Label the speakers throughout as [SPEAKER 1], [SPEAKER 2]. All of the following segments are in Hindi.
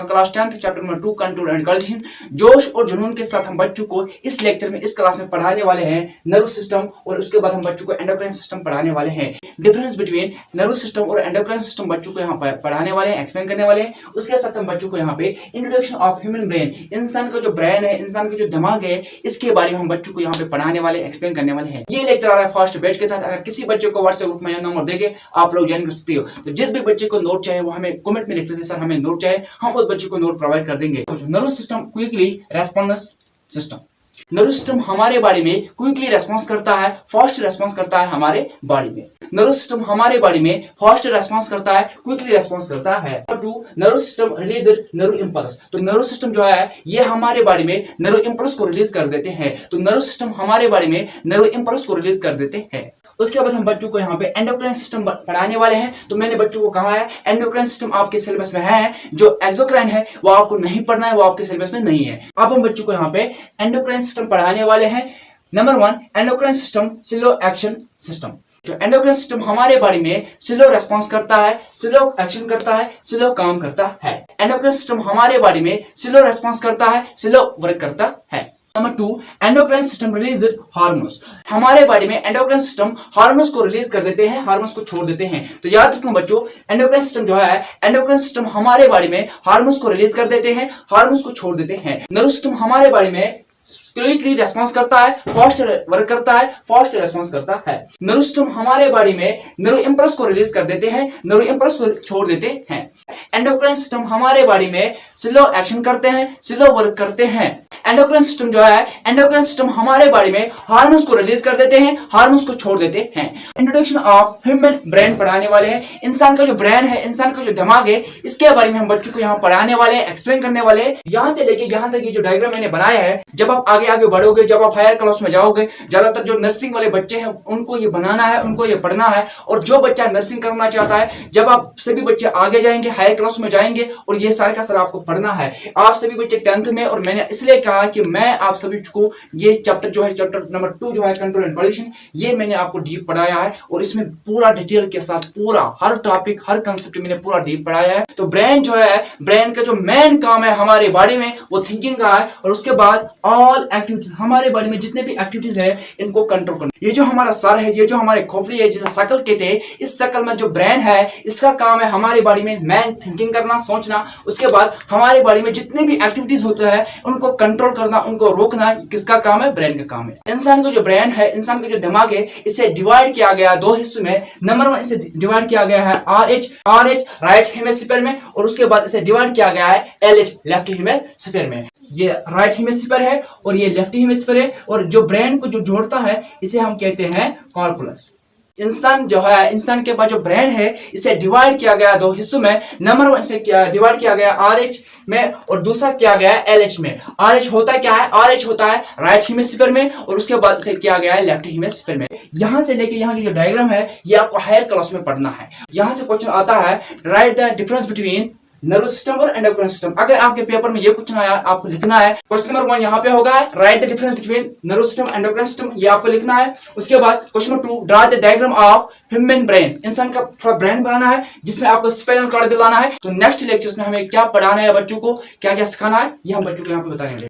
[SPEAKER 1] Class 10 chapter number 2 control and coordination. जोश और जुनून के साथ हम बच्चों को इस लेक्चर में इस क्लास में पढ़ाने वाले हैं नर्वस सिस्टम, और उसके बाद हम बच्चों को एंडोक्राइन सिस्टम पढ़ाने वाले हैं। डिफरेंस बिटवीन नर्वस सिस्टम और एंडोक्राइन सिस्टम बच्चों को यहाँ पर पढ़ाने वाले हैं, एक्सप्लेन करने वाले हैं। उसके साथ हम बच्चों को यहाँ पे इंट्रोडक्शन ऑफ ह्यूमन ब्रेन, इंसान का जो ब्रेन है, इंसान का जो दिमाग है, इसके बारे में हम बच्चों को यहाँ पे पढ़ाने वाले, एक्सप्लेन करने वाले हैं। ये लेक्चर आ रहा है फर्स्ट बैच के तहत। अगर किसी बच्चे को व्हाट्सएप ग्रुप में नंबर देके आप लोग ज्वाइन कर सकते हो। तो जिस भी बच्चे को नोट चाहिए वो हमें कमेंट में लिख सकते हैं, सर हमें नोट चाहिए, हम उस बच्चे को नोट प्रोवाइड कर देंगे। Nervous system quickly response system. Nervous system हमारे बॉडी में क्विकली रेस्पॉन्स करता है, फास्ट रेस्पॉन्स करता है हमारे बॉडी में। नर्वस सिस्टम हमारे बॉडी में फास्ट रेस्पॉन्स करता है, क्विकली रेस्पॉन्स करता है। To nervous system release nerve impulse. तो नर्वस सिस्टम जो है ये हमारे बॉडी में नर्व इंपल्स को रिलीज कर देते हैं। तो नर्वस सिस्टम हमारे बॉडी में नर्व इंपल्स को रिलीज कर देते हैं। उसके बाद हम बच्चों को यहाँ पे एंडोक्राइन सिस्टम पढ़ाने वाले हैं। तो मैंने बच्चों को कहा है एंडोक्राइन सिस्टम आपके सिलेबस में है, जो एक्सोक्राइन है वो आपको नहीं पढ़ना है, वो आपके सिलेबस में नहीं है। अब हम बच्चों को यहाँ पे एंडोक्राइन सिस्टम पढ़ाने वाले हैं। Number 1 endocrine system slow action system. जो एंडोक्राइन सिस्टम हमारे बॉडी में स्लो रेस्पॉन्स करता है, स्लो एक्शन करता है, स्लो काम करता है। एंडोक्राइन सिस्टम हमारे बॉडी में स्लो रेस्पॉन्स करता है, स्लो वर्क करता है। Number 2 endocrine system release hormones. हमारे बॉडी में एंडोक्राइन सिस्टम हार्मोन्स को रिलीज कर देते हैं, हार्मोन्स को छोड़ देते हैं। तो याद रखना बच्चों, एंडोक्राइन सिस्टम जो है, एंडोक्राइन सिस्टम हमारे बॉडी में हार्मोन्स को रिलीज कर देते हैं, हार्मोन्स को छोड़ देते हैं। नर्वस सिस्टम हमारे बॉडी में क्विकली रेस्पॉन्स करता है, फास्ट वर्क करता है, फास्ट रेस्पॉन्स करता है। नर्व सिस्टम हमारे बॉडी में नर्व इंपल्स को रिलीज कर देते हैं, नर्व इंपल्स को छोड़ देते हैं। एंडोक्राइन सिस्टम हमारे बॉडी में स्लो एक्शन करते हैं, स्लो वर्क करते हैं। एंडोक्राइन सिस्टम जो है, एंडोक्राइन सिस्टम हमारे बॉडी में हार्मोन्स को रिलीज कर देते हैं, हार्मोन्स को छोड़ देते हैं। इंट्रोडक्शन ऑफ ह्यूमन ब्रेन पढ़ाने वाले हैं। इंसान का जो ब्रेन है, इंसान का जो दिमाग है, इसके बारे में हम बच्चों को यहाँ पढ़ाने वाले हैं, एक्सप्लेन करने वाले हैं। यहाँ से लेके यहाँ तक ये जो डायग्राम मैंने बनाया है, जब आप आगे आगे बढ़ोगे, जब आप हायर क्लास में जाओगे, ज्यादातर जो नर्सिंग वाले बच्चे हैं उनको ये बनाना है, उनको ये पढ़ना है। और जो बच्चा नर्सिंग करना चाहता है, जब आप सभी बच्चे आगे जाएंगे, हायर क्लास में जाएंगे, और ये सारा का सारा आपको पढ़ना है। आप सभी बच्चे 10th में, और मैंने इसलिए कहा कि मैं आप सभी को ये चैप्टर जो है, चैप्टर नंबर 2 जो है कंट्रोल एंड कोऑर्डिनेशन, ये मैंने आपको डीप पढ़ाया है, और इसमें पूरा डिटेल के साथ पूरा हर टॉपिक, हर कंसेप्ट मैंने पूरा डीप पढ़ाया है। तो ब्रेन जो है, ब्रेन का जो मेन काम है हमारे बॉडी में, वो थिंकिंग का है। और उसके बाद ऑल एक्टिविटीज, हमारे बॉडी में जितने भी एक्टिविटीज है, इनको कंट्रोल करना। ये जो हमारा सर है, ये जो हमारे खोपड़ी है, जिसे शकल कहते हैं, इस शकल में जो ब्रेन है, इसका काम है हमारी बॉडी में मेन थिंकिंग करना, सोचना। उसके बाद हमारी बॉडी में जितने भी एक्टिविटीज होते हैं, उनको कंट्रोल करना, उनको रोकना, किसका काम है? ब्रेन का काम है। इंसान का जो ब्रेन है, इंसान का जो दिमाग है, इसे डिवाइड किया गया 2 हिस्सों में। नंबर 1 इसे डिवाइड किया गया है RH राइट हेमिस्फीयर में, और उसके बाद इसे डिवाइड किया गया है LH लेफ्ट हेमिस्फीयर में। ये राइट हेमिस्फीयर है और ये लेफ्ट हेमिस्फीयर है, और जो ब्रेन को जो जोड़ता है इसे हम कहते हैं कॉर्पुलस। इंसान जो है, इंसान के पास जो ब्रेन है, इसे डिवाइड किया गया 2 हिस्सों में। नंबर 1 से डिवाइड किया गया RH में, और दूसरा किया गया LH में। RH होता क्या है? RH होता है राइट हेमिस्फीयर में, और उसके बाद इसे किया गया है लेफ्ट हेमिस्फीयर में। यहां से लेके यहाँ की जो डायग्राम है, ये आपको हायर क्लास में पढ़ना है। यहां से क्वेश्चन आता है, right the difference between nervous system और एंडोक्राइन सिस्टम। अगर आपके पेपर में ये क्वेश्चन आया, आपको लिखना है क्वेश्चन नंबर 1 यहाँ पे होगा, right the difference between nervous system endocrine system, ये आपको लिखना है। उसके बाद question number 2 draw the diagram of human brain. इंसान का थोड़ा ब्रेन बनाना है, जिसमें आपको स्पाइनल कॉर्ड भी लाना है। तो नेक्स्ट लेक्चर्स में हमें क्या पढ़ाना है, बच्चों को क्या क्या सिखाना है, ये हम बच्चों को यहाँ पे बताएंगे।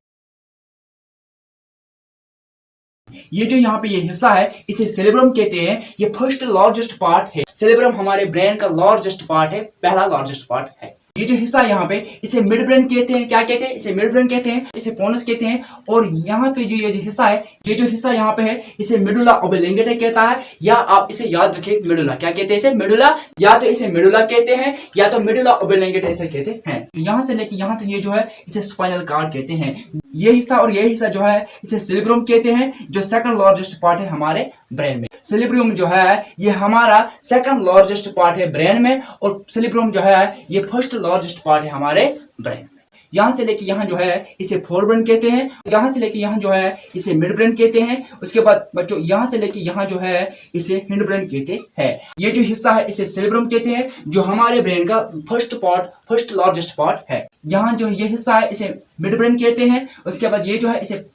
[SPEAKER 1] ये जो यहाँ पे ये हिस्सा है, इसे सेरेब्रम कहते हैं। ये फर्स्ट लार्जेस्ट पार्ट है। सेरेब्रम हमारे ब्रेन का लार्जेस्ट पार्ट है, पहला लार्जेस्ट पार्ट है। ये जो हिस्सा यहाँ पे, इसे मिड ब्रेन कहते हैं। क्या कहते हैं? इसे मिड ब्रेन कहते हैं, इसे पोनस कहते हैं। और यहाँ पे जो ये जो हिस्सा है, ये जो हिस्सा यहाँ पे है, इसे मेडुला ओब्लिंगेटा कहता है, या आप इसे याद रखें मेडुला। क्या कहते हैं इसे? मेडुला। या तो इसे मेडुला कहते हैं, या तो मेडुला ओब्लिंगेटा इसे कहते हैं। तो यहाँ से लेके यहाँ तक ये जो है, इसे स्पाइनल कॉर्ड कहते हैं। ये हिस्सा और ये हिस्सा जो है, इसे सेरेब्रम कहते हैं, जो सेकंड लार्जेस्ट पार्ट है हमारे ब्रेन में। सेरेब्रम जो है, ये हमारा सेकंड लार्जेस्ट पार्ट है ब्रेन में, और सेरेब्रम जो है, ये फर्स्ट लार्जेस्ट पार्ट है हमारे ब्रेन में। यहाँ से लेके यहाँ जो है, इसे फोरब्रेन कहते हैं। यहाँ से लेके यहाँ जो है, इसे मिड ब्रेन कहते हैं। उसके बाद बच्चों, यहाँ से लेके यहाँ जो है, इसे हिंड ब्रेन कहते हैं। ये जो हिस्सा है, इसे सेरेब्रम कहते हैं, जो हमारे ब्रेन का first part, first largest part है। यहाँ जो ये हिस्सा है, इसे मिड ब्रेन कहते हैं। उसके बाद ये जो है, इसे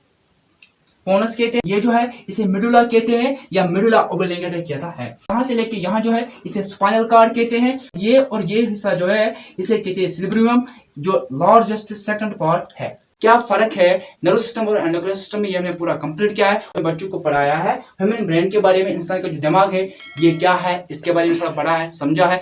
[SPEAKER 1] पोनस कहते हैं, ये जो है इसे मिडुला कहते हैं या मिडुला ओब्लिंगेटा कहता है। यहाँ से लेके यहाँ जो है इसे स्पाइनल कार्ड कहते हैं। ये और ये हिस्सा जो है इसे कहते हैं सिलिब्रियम, जो लार्जेस्ट सेकंड पार्ट है। क्या फर्क है नर्वस सिस्टम और एंडोक्राइन सिस्टम में, ये हमने पूरा कंप्लीट किया है। बच्चों को पढ़ाया है ह्यूमन ब्रेन के बारे में, इंसान का जो दिमाग है ये क्या है इसके बारे में थोड़ा पढ़ा है, समझा है।